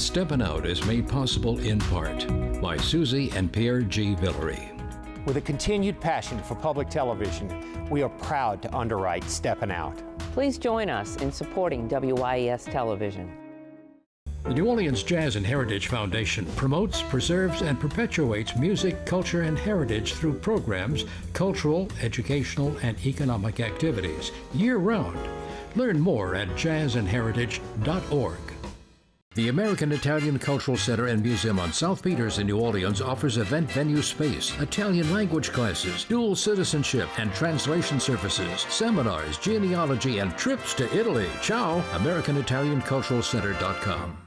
Steppin Out is made possible in part by Susie and Pierre G. Villery. With a continued passion for public television, we are proud to underwrite Steppin Out. Please join us in supporting WYES television. The New Orleans Jazz and Heritage Foundation promotes, preserves, and perpetuates music, culture, and heritage through programs, cultural, educational, and economic activities year-round. Learn more at jazzandheritage.org. The American Italian Cultural Center and Museum on South Peters in New Orleans offers event venue space, Italian language classes, dual citizenship and translation services, seminars, genealogy, and trips to Italy. Ciao! AmericanItalianCulturalCenter.com.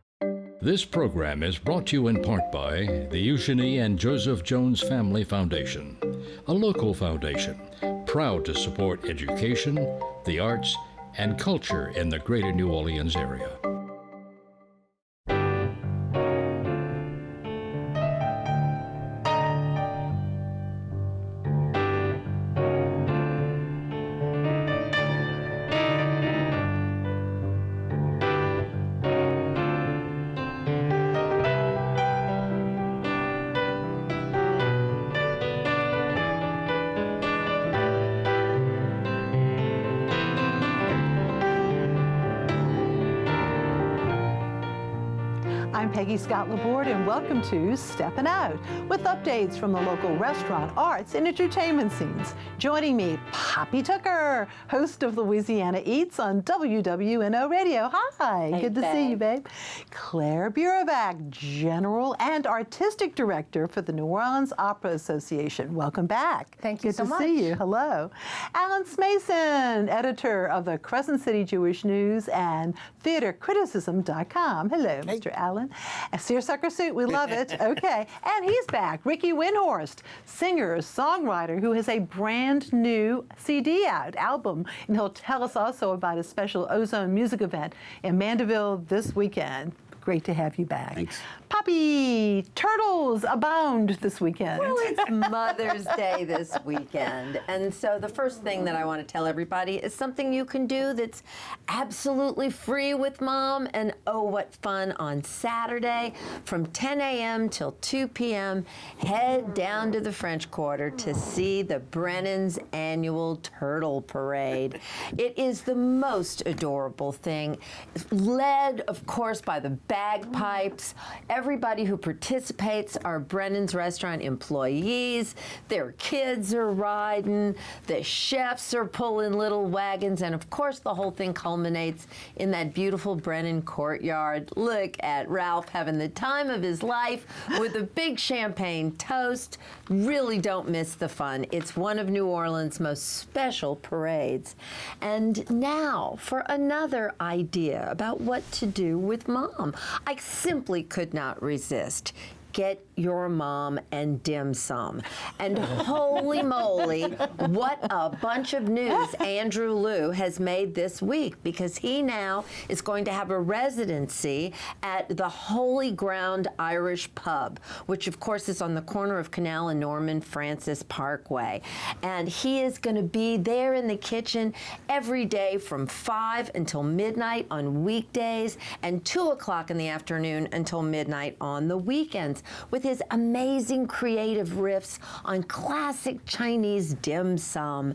This program is brought to you in part by the Eugenie and Joseph Jones Family Foundation, a local foundation proud to support education, the arts, and culture in the greater New Orleans area. I'm Peggy Scott Laborde, and welcome to Steppin Out, with updates from the local restaurant, arts, and entertainment scenes. Joining me, Poppy Tucker, host of Louisiana Eats on WWNO Radio. Hi, hey, good to babe. see you, babe. Clare Burovac, General and Artistic Director for the New Orleans Opera Association. Welcome back. Thank you good so to much. see you. Hello. Alan Smason, editor of the Crescent City Jewish News and theatercriticism.com. Hello, Mr. Allen. A seersucker suit, we love it. Okay, and he's back. Rick Windhorst, singer, songwriter, who has a brand new CD out, album, and he'll tell us also about his special Ozone music event in Mandeville this weekend. Great to have you back. Thanks. Poppy, turtles abound this weekend. Well, it's Mother's Day this weekend. And so the first thing that I want to tell everybody is something you can do that's absolutely free with Mom. And oh, what fun on Saturday from 10 a.m. till 2 p.m. Head down to the French Quarter to see the Brennan's annual Turtle Parade. It is the most adorable thing, led, of course, by the bagpipes. Everybody who participates are Brennan's restaurant employees. Their kids are riding. The chefs are pulling little wagons. And of course, the whole thing culminates in that beautiful Brennan courtyard. Look at Ralph having the time of his life with a big champagne toast. Really don't miss the fun. It's one of New Orleans' most special parades. And now for another idea about what to do with Mom. I simply could not resist. Get your mom and dim sum. And holy moly, what a bunch of news Andrew Liu has made this week, because he now is going to have a residency at the Holy Ground Irish Pub, which of course is on the corner of Canal and Norman Francis Parkway. And he is going to be there in the kitchen every day from 5 until midnight on weekdays and 2 o'clock in the afternoon until midnight on the weekends, with his amazing creative riffs on classic Chinese dim sum,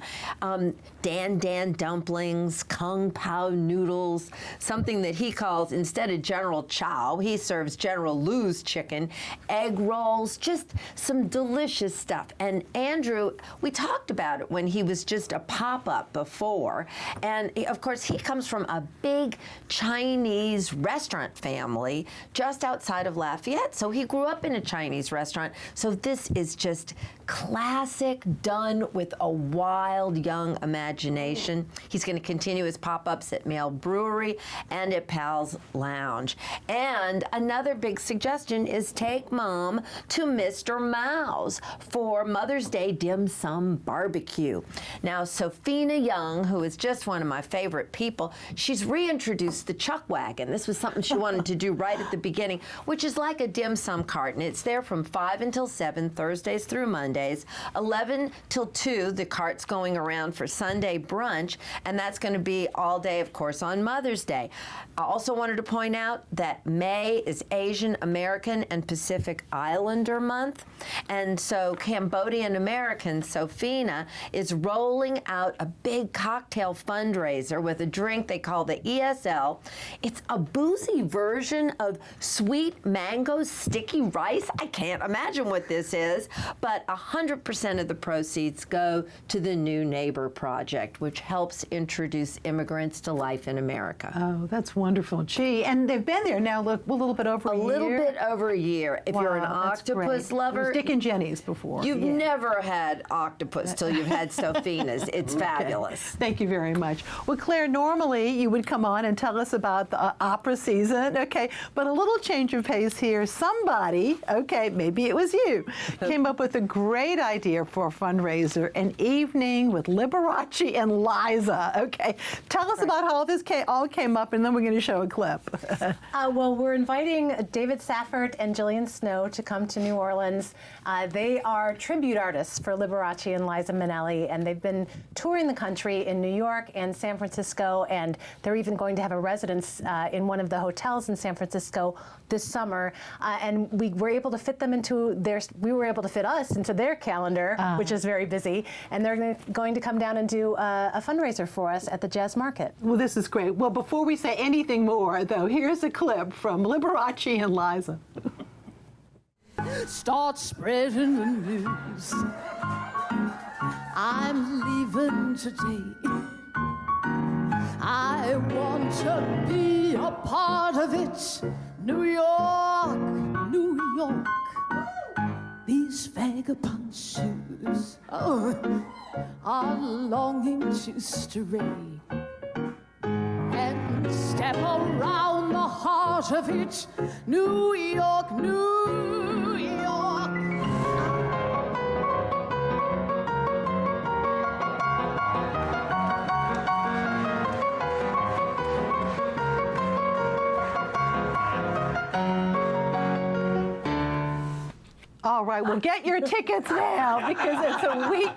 Dan Dan dumplings, Kung Pao noodles, something that he calls, instead of General Chow, he serves General Lu's chicken, egg rolls, just some delicious stuff. And Andrew, we talked about it when he was just a pop-up before, and of course he comes from a big Chinese restaurant family just outside of Lafayette, so he grew up in a Chinese restaurant. So this is just classic, done with a wild young imagination. He's going to continue his pop-ups at Mail Brewery and at Pal's Lounge. And another big suggestion is take Mom to Mr. Mao's for Mother's Day dim sum barbecue. Now, Sophina Young, who is just one of my favorite people, she's reintroduced the chuck wagon. This was something she wanted to do right at the beginning, which is like a dim sum cart. cart, and it's there from 5 until 7, Thursdays through Mondays, 11 till 2, the cart's going around for Sunday brunch, and that's going to be all day, of course, on Mother's Day. I also wanted to point out that May is Asian American and Pacific Islander month, and so Cambodian American Sofina is rolling out a big cocktail fundraiser with a drink they call the ESL. It's a boozy version of sweet mango sticky rice. I can't imagine what this is, but 100% of the proceeds go to the New Neighbor Project, which helps introduce immigrants to life in America. Oh, that's wonderful. Gee, and they've been there now, look, a little bit over a year. A little bit over a year. If you're an octopus lover. It was Dick and Jenny's before. You've never had octopus till you've had Sofina's. It's fabulous. Thank you very much. Well, Claire, normally you would come on and tell us about the opera season, okay, but a little change of pace here. Somebody, okay, maybe it was you, came up with a great idea for a fundraiser, an evening with Liberace and LIza, okay. Tell us about how this all came up, and then we're going to show a clip. Well, we're inviting David Safford and Jillian Snow to come to New Orleans. They are tribute artists for Liberace and Liza Minnelli, and they've been touring the country in New York and San Francisco, and they're even going to have a residence in one of the hotels in San Francisco this summer. And we were able to fit them into we were able to fit us into their calendar, which is very busy, and they're going to come down and do a fundraiser for us at the Jazz Market. Well, this is great. Well, before we say anything more, though, here's a clip from Liberace and LIza. Start spreading the news. I'm leaving today. I want to be a part of it. New York, New York. These vagabond shoes are longing to stray and step around the heart of it. New York, New York. All right, well, get your tickets now because it's a week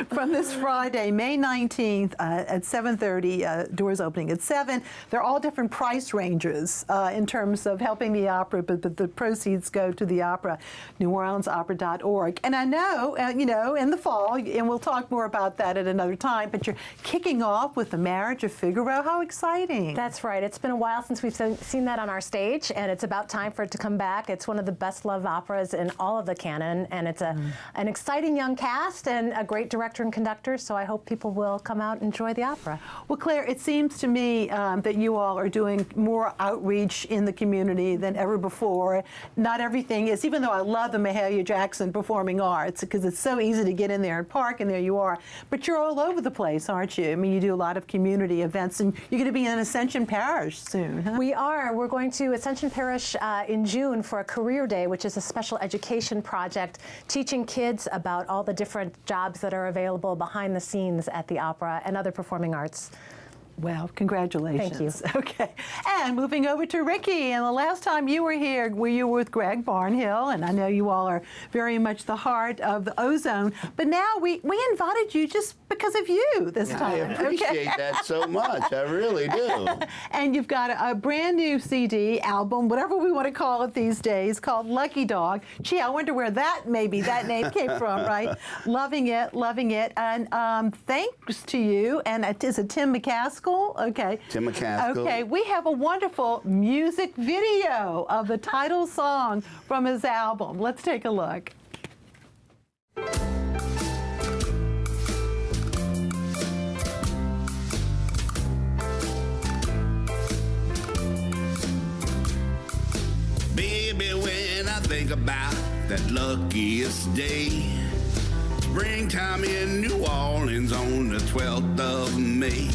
from this Friday, May 19th at 7:30, doors opening at 7. They're all different price ranges in terms of helping the opera, but the proceeds go to the opera, NewOrleansOpera.org. And I know, in the fall, and we'll talk more about that at another time, but you're kicking off with The Marriage of Figaro. How exciting. That's right. It's been a while since we've seen that on our stage, and it's about time for it to come back. It's one of the best-loved operas in all of the canon, and it's an exciting young cast and a great director and conductor, so I hope people will come out and enjoy the opera. Well, Claire, it seems to me that you all are doing more outreach in the community than ever before. Not everything is, even though I love the Mahalia Jackson Performing Arts, because it's so easy to get in there and park, and there you are, but you're all over the place, aren't you? I mean, you do a lot of community events, and you're going to be in Ascension Parish soon, huh? We are. We're going to Ascension Parish in June for a career day, which is a special education project teaching kids about all the different jobs that are available behind the scenes at the opera and other performing arts. Well, congratulations. Thank you. Okay. And moving over to Ricky, and the last time you were here, you were with Greg Barnhill, and I know you all are very much the heart of the Ozone, but now we invited you just because of you this time. I appreciate that so much. I really do. And you've got a brand new CD, album, whatever we want to call it these days, called Lucky Dog. Gee, I wonder where that name came from, right? Loving it, loving it. And thanks to you, and is it Tim McCaskill? Okay. Tim McCaskill. Okay, we have a wonderful music video of the title song from his album. Let's take a look. Baby, when I think about that luckiest day, springtime in New Orleans on the 12th of May.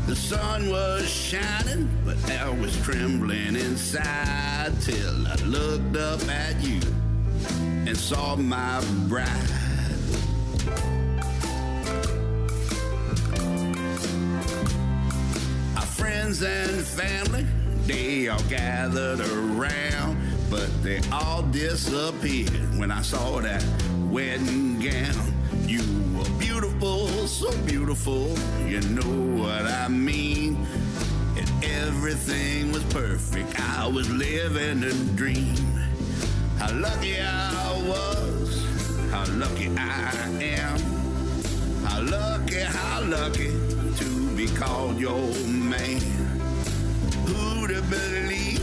The sun was shining, but I was trembling inside till I looked up at you and saw my bride. Our friends and family, they all gathered around, but they all disappeared when I saw that wedding gown. You were beautiful, so beautiful, you know what I mean. And everything was perfect, I was living a dream. How lucky I was, how lucky I am. How lucky to be called your man. Who'd have believed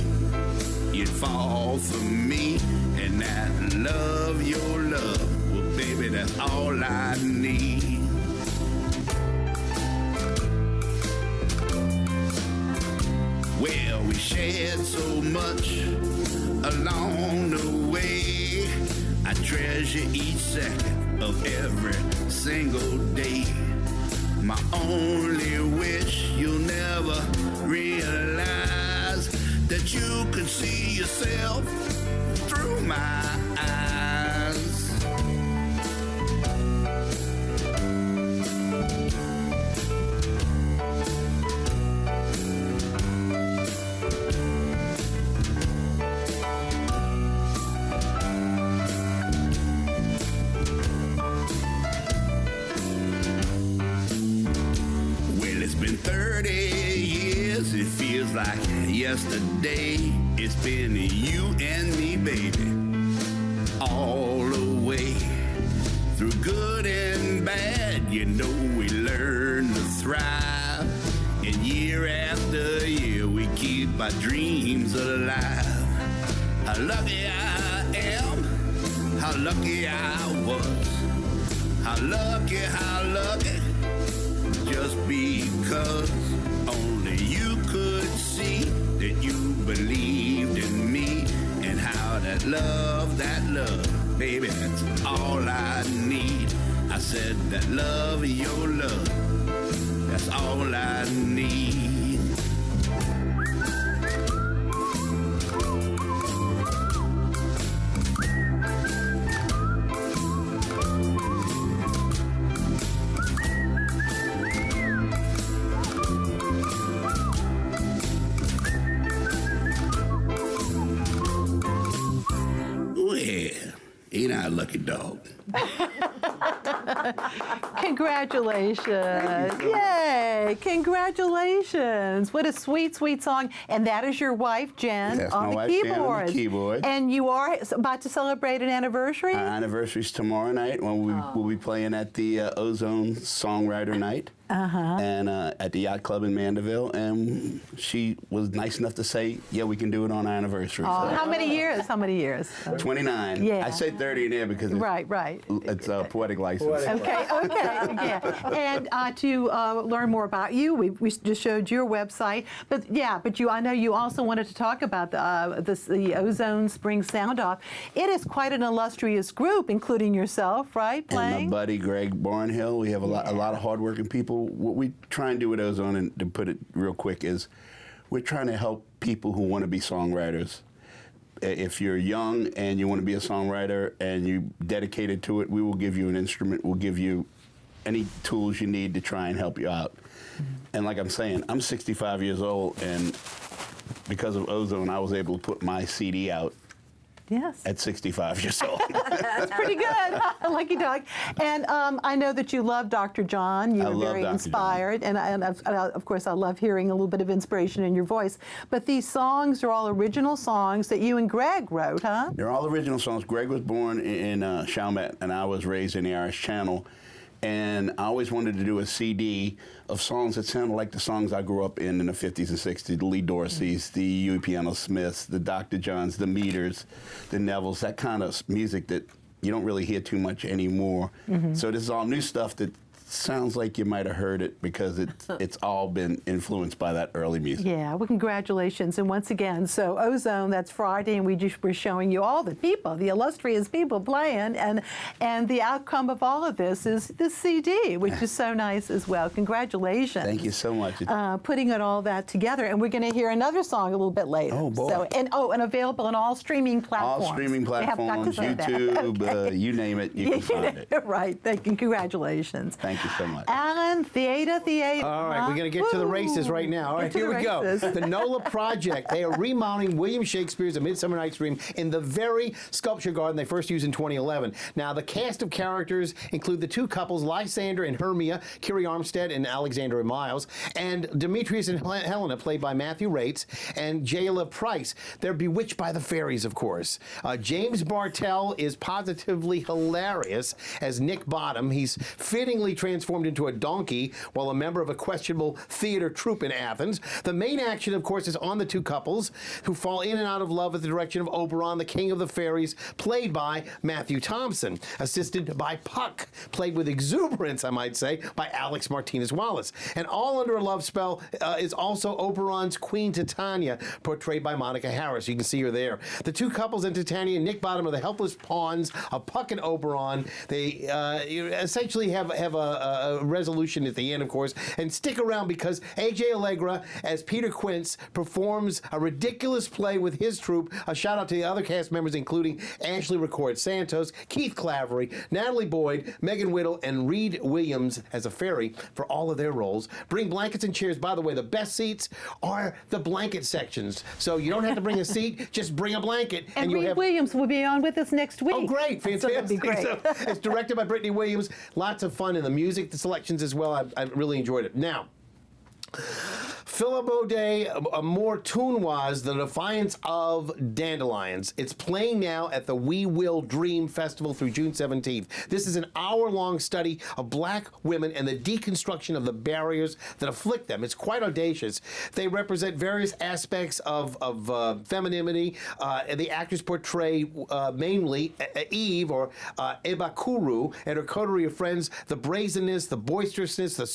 you'd fall for me and that love your love? Well, baby, that's all I need. Well, we shared so much along the way. I treasure each second of every single day. My only wish you'll never realize that you could see yourself through my eyes. It's been 30 years, it feels like yesterday. It's been you and me, baby, all the way. Through good and bad, you know we learn to thrive. And year after year, we keep our dreams alive. How lucky I am, how lucky I was. How lucky, just because only you could see that you believed in me, and how that love, baby, that's all I need. I said that love, your love, that's all I need. Ain't I a lucky dog? Congratulations. Yay. Congratulations. What a sweet, sweet song. And that is your wife, Jen, That's on my the wife, Jen, keyboard. on the keyboard. And you are about to celebrate an anniversary? Our anniversary's tomorrow night when we'll be playing at the Ozone Songwriter Night. And at the Yacht Club in Mandeville, and she was nice enough to say, yeah, we can do it on our anniversary. Oh, So. how many years? 29. Yeah. I say 30 in there because it's, Right. it's a poetic license. Okay, yeah. And to learn more about you, we just showed your website. But I know you also wanted to talk about the Ozone Spring Sound Off. It is quite an illustrious group, including yourself, right? Playing. And my buddy Greg Barnhill. We have a lot of hardworking people. What we try and do with Ozone, and to put it real quick, is we're trying to help people who want to be songwriters. If you're young and you want to be a songwriter and you're dedicated to it, we will give you an instrument. We'll give you any tools you need to try and help you out. And like I'm saying, I'm 65 years old, and because of Ozone, I was able to put my CD out. Yes. At 65 years old. That's pretty good. Lucky dog. And I know that you love Dr. John. You I were love very Dr. inspired. And of course, I love hearing a little bit of inspiration in your voice. But these songs are all original songs that you and Greg wrote, huh? They're all original songs. Greg was born in Chalmette, and I was raised in the Irish Channel. And I always wanted to do a CD of songs that sounded like the songs I grew up in the 50s and 60s, the Lee Dorseys, the Huey Piano Smiths, the Dr. Johns, the Meters, the Nevilles, that kind of music that you don't really hear too much anymore. So this is all new stuff that sounds like you might have heard it because it's all been influenced by that early music. Yeah, well, congratulations. And once again, so Ozone, that's Friday, and we're showing you all the people, the illustrious people playing, and the outcome of all of this is this CD, which is so nice as well. Congratulations. Thank you so much. Putting all that together. And we're going to hear another song a little bit later. Oh, boy. So, and available on all streaming platforms. All streaming We have got to platforms, say that. YouTube, Okay. you name it, you can find it. Right. Thank you. Congratulations. Thank you. Thank you so much. Alan, theater. All right, we're going to get to the races right now. All right, here we go. The NOLA Project. They are remounting William Shakespeare's A Midsummer Night's Dream in the very sculpture garden they first used in 2011. Now, the cast of characters include the two couples, Lysander and Hermia, Kiri Armstead and Alexander Miles, and Demetrius and Helena, played by Matthew Rates, and Jayla Price. They're bewitched by the fairies, of course. James Bartell is positively hilarious as Nick Bottom. He's fittingly transformed into a donkey while a member of a questionable theater troupe in Athens. The main action, of course, is on the two couples who fall in and out of love at the direction of Oberon, the king of the fairies, played by Matthew Thompson, assisted by Puck, played with exuberance, I might say, by Alex Martinez Wallace. And all under a love spell is also Oberon's Queen Titania, portrayed by Monica Harris. You can see her there. The two couples in Titania and Nick Bottom are the helpless pawns of Puck and Oberon. They essentially have a resolution at the end, of course. And stick around because A.J. Allegra, as Peter Quince, performs a ridiculous play with his troupe. A shout out to the other cast members, including Ashley Ricord Santos, Keith Clavery, Natalie Boyd, Megan Whittle, and Reed Williams as a fairy for all of their roles. Bring blankets and chairs. By the way, the best seats are the blanket sections. So you don't have to bring a seat, just bring a blanket. And Reed Williams will be on with us next week. Oh, great. Fantastic. So that'd be great. So, it's directed by Brittany Williams. Lots of fun in the music, the selections as well. I really enjoyed it. Now, Laborde, more tournoise, The Defiance of Dandelions. It's playing now at the We Will Dream Festival through June 17th. This is an hour-long study of black women and the deconstruction of the barriers that afflict them. It's quite audacious. They represent various aspects of femininity, and the actors portray mainly Eve, or Ebakuru, and her coterie of friends, the brazenness, the boisterousness, the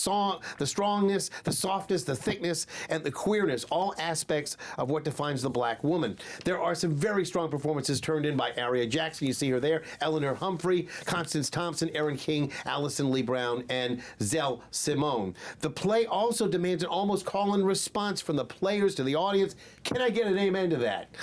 strongness, the softness, the thickness, and the queerness, all aspects of what defines the black woman. There are some very strong performances turned in by Aria Jackson. You see her there. Eleanor Humphrey, Constance Thompson, Erin King, Allison Lee Brown, and Zell Simone. The play also demands an almost call-and response from the players to the audience. Can I get an amen to that?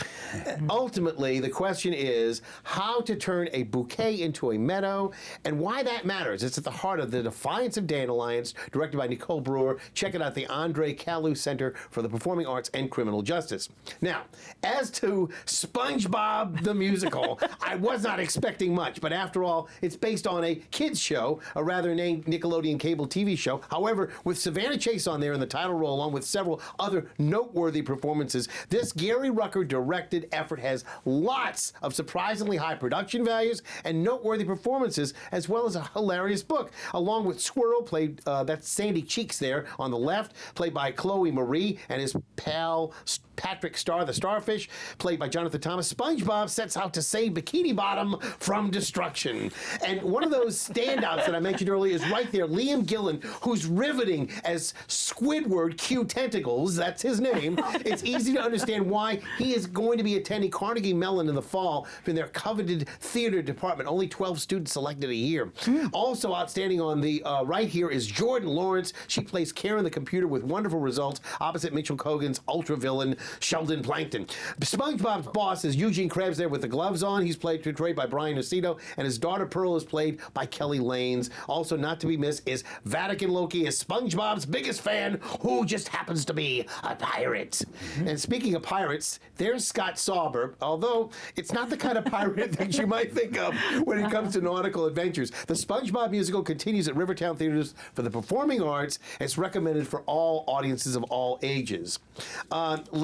Ultimately, the question is how to turn a bouquet into a meadow and why that matters. It's at the heart of The Defiance of Dandelions, directed by Nicole Brewer. Check it out, the Andre Kalu Center for the Performing Arts and Criminal Justice. Now, as to SpongeBob the Musical, I was not expecting much, but after all, it's based on a kids show, a rather named Nickelodeon cable TV show. However, with Savannah Chase on there in the title role, along with several other noteworthy performances, this Gary Rucker-directed effort has lots of surprisingly high production values and noteworthy performances, as well as a hilarious book, along with Squirrel, played, that's Sandy Cheeks there on the left, played by Chloe Marie, and his pal Patrick Starr, the Starfish, played by Jonathan Thomas. SpongeBob sets out to save Bikini Bottom from destruction. And one of those standouts that I mentioned earlier is right there, Liam Gillen, who's riveting as Squidward Q Tentacles, that's his name. It's easy to understand why he is going to be attending Carnegie Mellon in the fall in their coveted theater department. Only 12 students selected a year. Also outstanding on the right here is Jordan Lawrence. She plays Karen the computer with wonderful results opposite Mitchell Kogan's ultra villain Sheldon Plankton. SpongeBob's boss is Eugene Krebs there with the gloves on. He's portrayed by Brian Aceto, and his daughter Pearl is played by Kelly Lanes. Also not to be missed is Vatican Loki as SpongeBob's biggest fan, who just happens to be a pirate. And speaking of pirates, there's Scott Sauber, although it's not the kind of pirate that you might think of when it comes to nautical adventures. The SpongeBob musical continues at Rivertown Theaters for the Performing Arts. It's recommended for all audiences of all ages.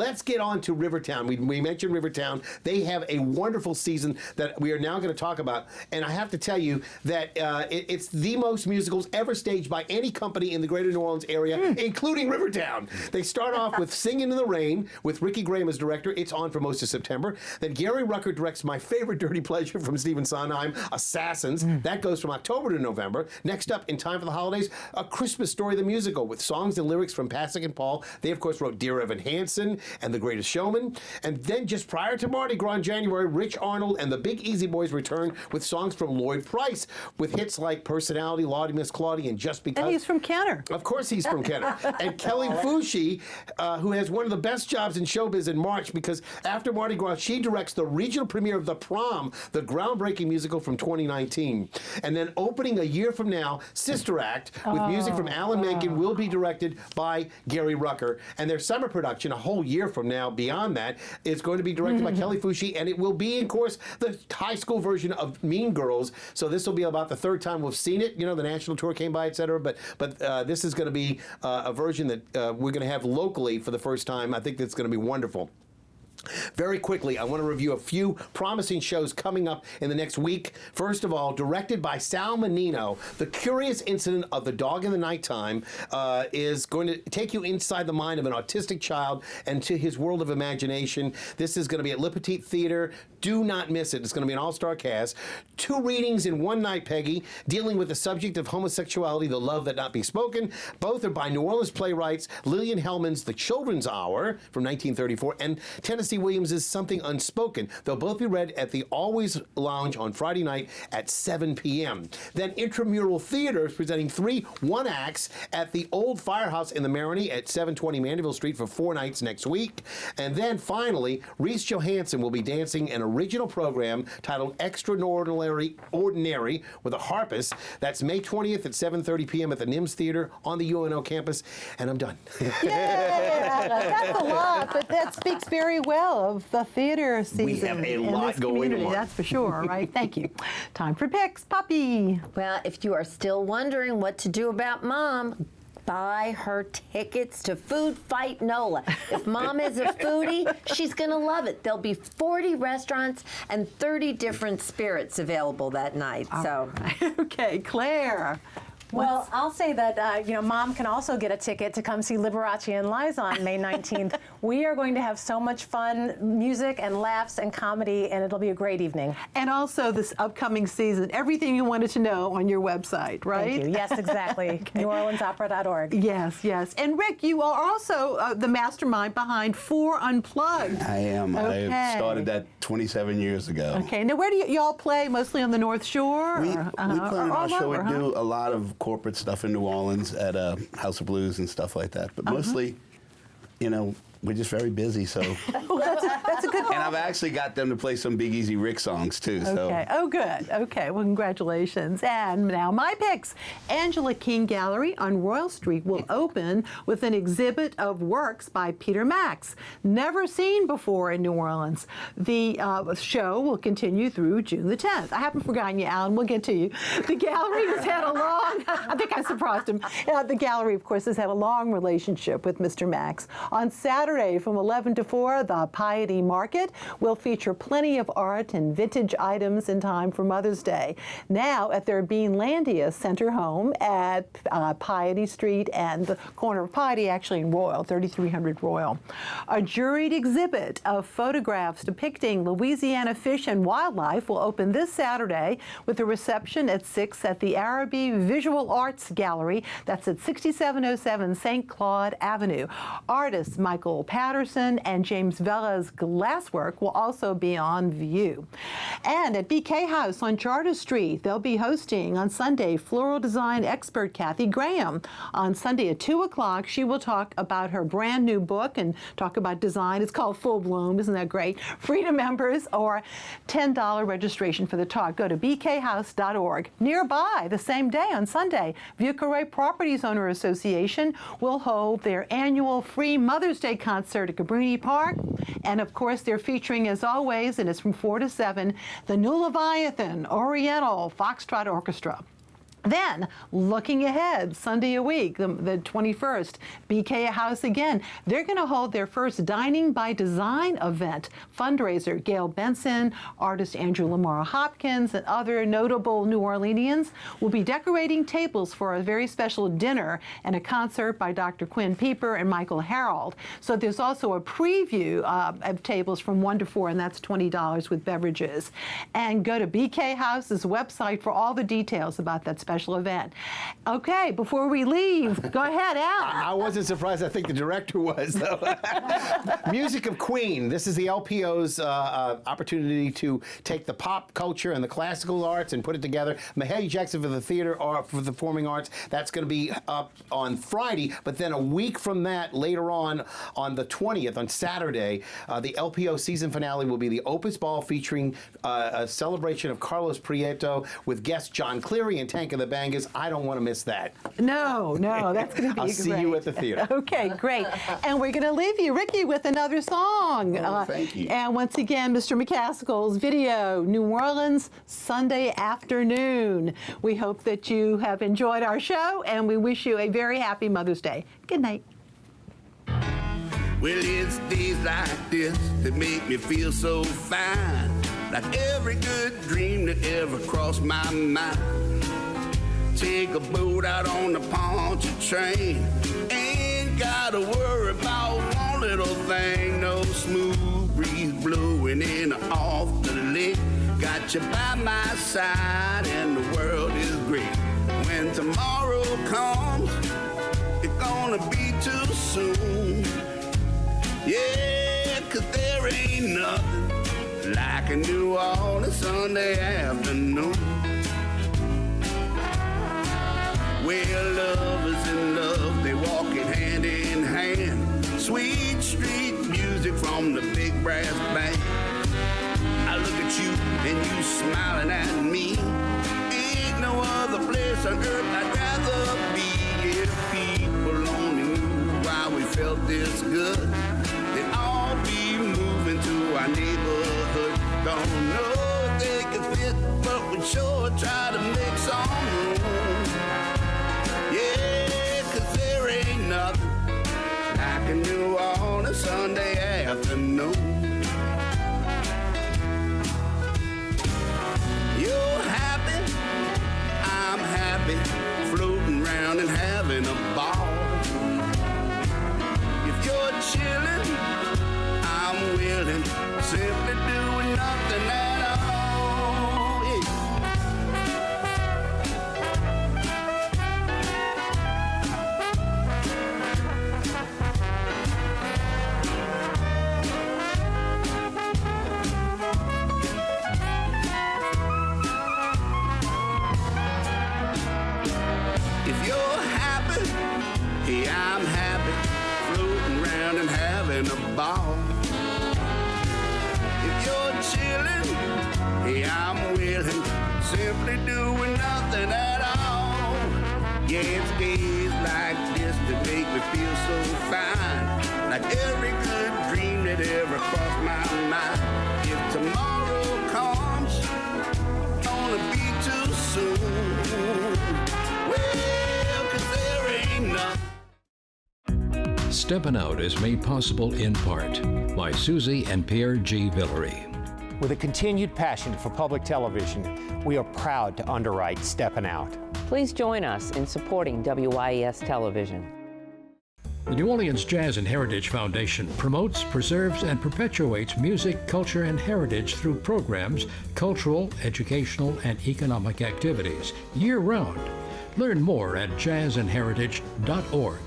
Let's get on to Rivertown. We mentioned Rivertown. They have a wonderful season that we are now going to talk about. And I have to tell you that it's the most musicals ever staged by any company in the greater New Orleans area, including Rivertown. They start off with Singin' in the Rain with Ricky Graham as director. It's on for most of September. Then Gary Rucker directs my favorite dirty pleasure from Stephen Sondheim, Assassins. That goes from October to November. Next up, in time for the holidays, A Christmas Story the Musical with songs and lyrics from Pasek and Paul, Hall. They, of course, wrote Dear Evan Hansen and The Greatest Showman. And then just prior to Mardi Gras in January, Rich Arnold and the Big Easy Boys returned with songs from Lloyd Price, with hits like Personality, Lottie Miss Claudie, and Just Because. And he's from Kenner. Of course he's from Kenner. And Kelly Fushi, who has one of the best jobs in showbiz in March, because after Mardi Gras, she directs the regional premiere of The Prom, the groundbreaking musical from 2019. And then opening a year from now, Sister Act, with music from Alan Menken, will be directed by Gary Rucker. And their summer production, a whole year from now, beyond that, is going to be directed by Kelly Fushi, and it will be, of course, the high school version of Mean Girls. So this will be about the third time we've seen it. You know, the national tour came by, et cetera. But this is going to be a version that we're going to have locally for the first time. I think that's going to be wonderful. Very quickly, I want to review a few promising shows coming up in the next week. First of all, directed by Sal Menino, The Curious Incident of the Dog in the Nighttime is going to take you inside the mind of an autistic child and to his world of imagination. This is going to be at Le Petit Theater. Do not miss it. It's going to be an all-star cast. 2 readings in one night, Peggy, dealing with the subject of homosexuality, The Love That Not Be Spoken. Both are by New Orleans playwrights Lillian Hellman's The Children's Hour from 1934 and Tennessee Williams' Something Unspoken. They'll both be read at the Always Lounge on Friday night at 7 p.m. Then Intramural Theater is presenting 3 one-acts at the Old Firehouse in the Marigny at 720 Mandeville Street for 4 nights next week. And then finally, Reese Johansson will be dancing an original program titled Extraordinary with a harpist. That's May 20th at 7:30 p.m. at the NIMS Theater on the UNO campus. And I'm done. Yeah, that's a lot, but that speaks very well of the theater season. We have a in lot this going community, on. that's for sure, right? Thank you. Time for picks, Poppy. Well, if you are still wondering what to do about Mom, buy her tickets to Food Fight NOLA. If Mom is a foodie, she's going to love it. There'll be 40 restaurants and 30 different spirits available that night. So, Okay, Claire. Well, I'll say that, Mom can also get a ticket to come see Liberace and LIza on May 19th. We are going to have so much fun, music and laughs and comedy, and it'll be a great evening. And also this upcoming season, everything you wanted to know on your website, right? Thank you. Yes, exactly. Okay. NewOrleansOpera.org. Yes, yes. And Rick, you are also the mastermind behind 4 Unplugged. I am. Okay. I started that 27 years ago. Okay. Now, where do y'all play? Mostly on the North Shore? We or, play on our all show. over, We do a lot of corporate stuff in New Orleans at House of Blues and stuff like that. But mostly, we're just very busy, so. Well, that's a good call. And I've actually got them to play some Big Easy Rick songs, too. Okay. So. Oh, good. Okay. Well, congratulations. And now my picks. Angela King Gallery on Royal Street will open with an exhibit of works by Peter Max, never seen before in New Orleans. The show will continue through June the 10th. I haven't forgotten you, Alan. We'll get to you. The gallery has had a long, I think I surprised him. The gallery, of course, has had a long relationship with Mr. Max. On Saturday from 11 to 4, the Piety Market will feature plenty of art and vintage items in time for Mother's Day. Now at their Beanlandia Center home at Piety Street and the corner of Piety, actually in Royal, 3300 Royal. A juried exhibit of photographs depicting Louisiana fish and wildlife will open this Saturday with a reception at 6 at the Araby Visual Arts Gallery. That's at 6707 St. Claude Avenue. Artists Michael Patterson and James Vella's glasswork will also be on view. And at BK House on Charter Street, they'll be hosting on Sunday floral design expert Kathy Graham. On Sunday at 2 o'clock, she will talk about her brand new book and talk about design. It's called Full Bloom. Isn't that great? Free to members or $10 registration for the talk. Go to bkhouse.org. Nearby, the same day on Sunday, Vieux-Carré Properties Owner Association will hold their annual free Mother's Day concert at Cabrini Park. And of course, they're featuring, as always, and it's from 4 to 7, the New Leviathan Oriental Foxtrot Orchestra. Then, looking ahead, Sunday a week, the 21st, BK House again. They're going to hold their first Dining by Design event. Fundraiser, Gail Benson, artist Andrew Lamar Hopkins, and other notable New Orleanians will be decorating tables for a very special dinner and a concert by Dr. Quinn Pieper and Michael Harold. So there's also a preview of tables from 1 to 4, and that's $20 with beverages. And go to BK House's website for all the details about that special event. Okay, before we leave, go ahead, Al. I wasn't surprised. I think the director was, though. Music of Queen. This is the LPO's opportunity to take the pop culture and the classical arts and put it together. Mahalia Jackson for the theater or for the performing arts. That's going to be up on Friday, but then a week from that, later on the 20th, on Saturday, the LPO season finale will be the Opus Ball featuring a celebration of Carlos Prieto with guest John Cleary and Tank of the Bangers. I don't want to miss that. No, that's going to be I'll great. see you at the theater. Okay, great. And we're going to leave you, Ricky, with another song. Thank you. And once again, Mr. McCaskill's video, New Orleans, Sunday afternoon. We hope that you have enjoyed our show, and we wish you a very happy Mother's Day. Good night. Well, it's days like this that make me feel so fine, like every good dream that ever crossed my mind. Take a boat out on the Pontchartrain, ain't gotta worry about one little thing. No smooth breeze blowing in or off the lake. Got you by my side and the world is great. When tomorrow comes, it's gonna be too soon. Yeah, 'cause there ain't nothing like a New Orleans Sunday afternoon. Well, lovers in love, they walking hand in hand. Sweet street music from the big brass band. I look at you and you smiling at me. Ain't no other place on earth I'd rather be. If people only knew why we felt this good, they'd all be moving to our neighborhood. Don't know if they can fit, but we sure try to make some room. Yeah, 'cause there ain't nothing like a New Orleans Sunday afternoon. You're happy, I'm happy, floating around and having a ball. If you're chilling, I'm willing, simply doing nothing at all. If you're happy, hey, I'm happy, floating around and having a ball. If you're chilling, hey, I'm willing, simply doing nothing at all. Yeah, it's days like this that make me feel so fine, like every good dream that ever crossed my mind. If tomorrow comes, it's gonna be too soon. Well, 'cause there ain't nothing. Steppin Out is made possible in part by Susie and Pierre G. Villery. With a continued passion for public television, we are proud to underwrite Steppin Out. Please join us in supporting WYES television. The New Orleans Jazz and Heritage Foundation promotes, preserves, and perpetuates music, culture, and heritage through programs, cultural, educational, and economic activities year-round. Learn more at jazzandheritage.org.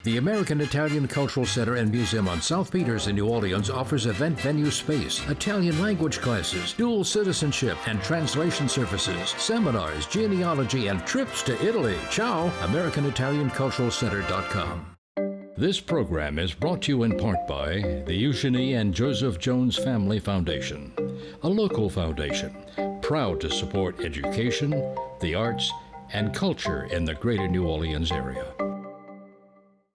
The American Italian Cultural Center and Museum on South Peters in New Orleans offers event venue space, Italian language classes, dual citizenship and translation services, seminars, genealogy, and trips to Italy. Ciao! AmericanItalianCulturalCenter.com. This program is brought to you in part by the Eugenie and Joseph Jones Family Foundation, a local foundation proud to support education, the arts, and culture in the greater New Orleans area.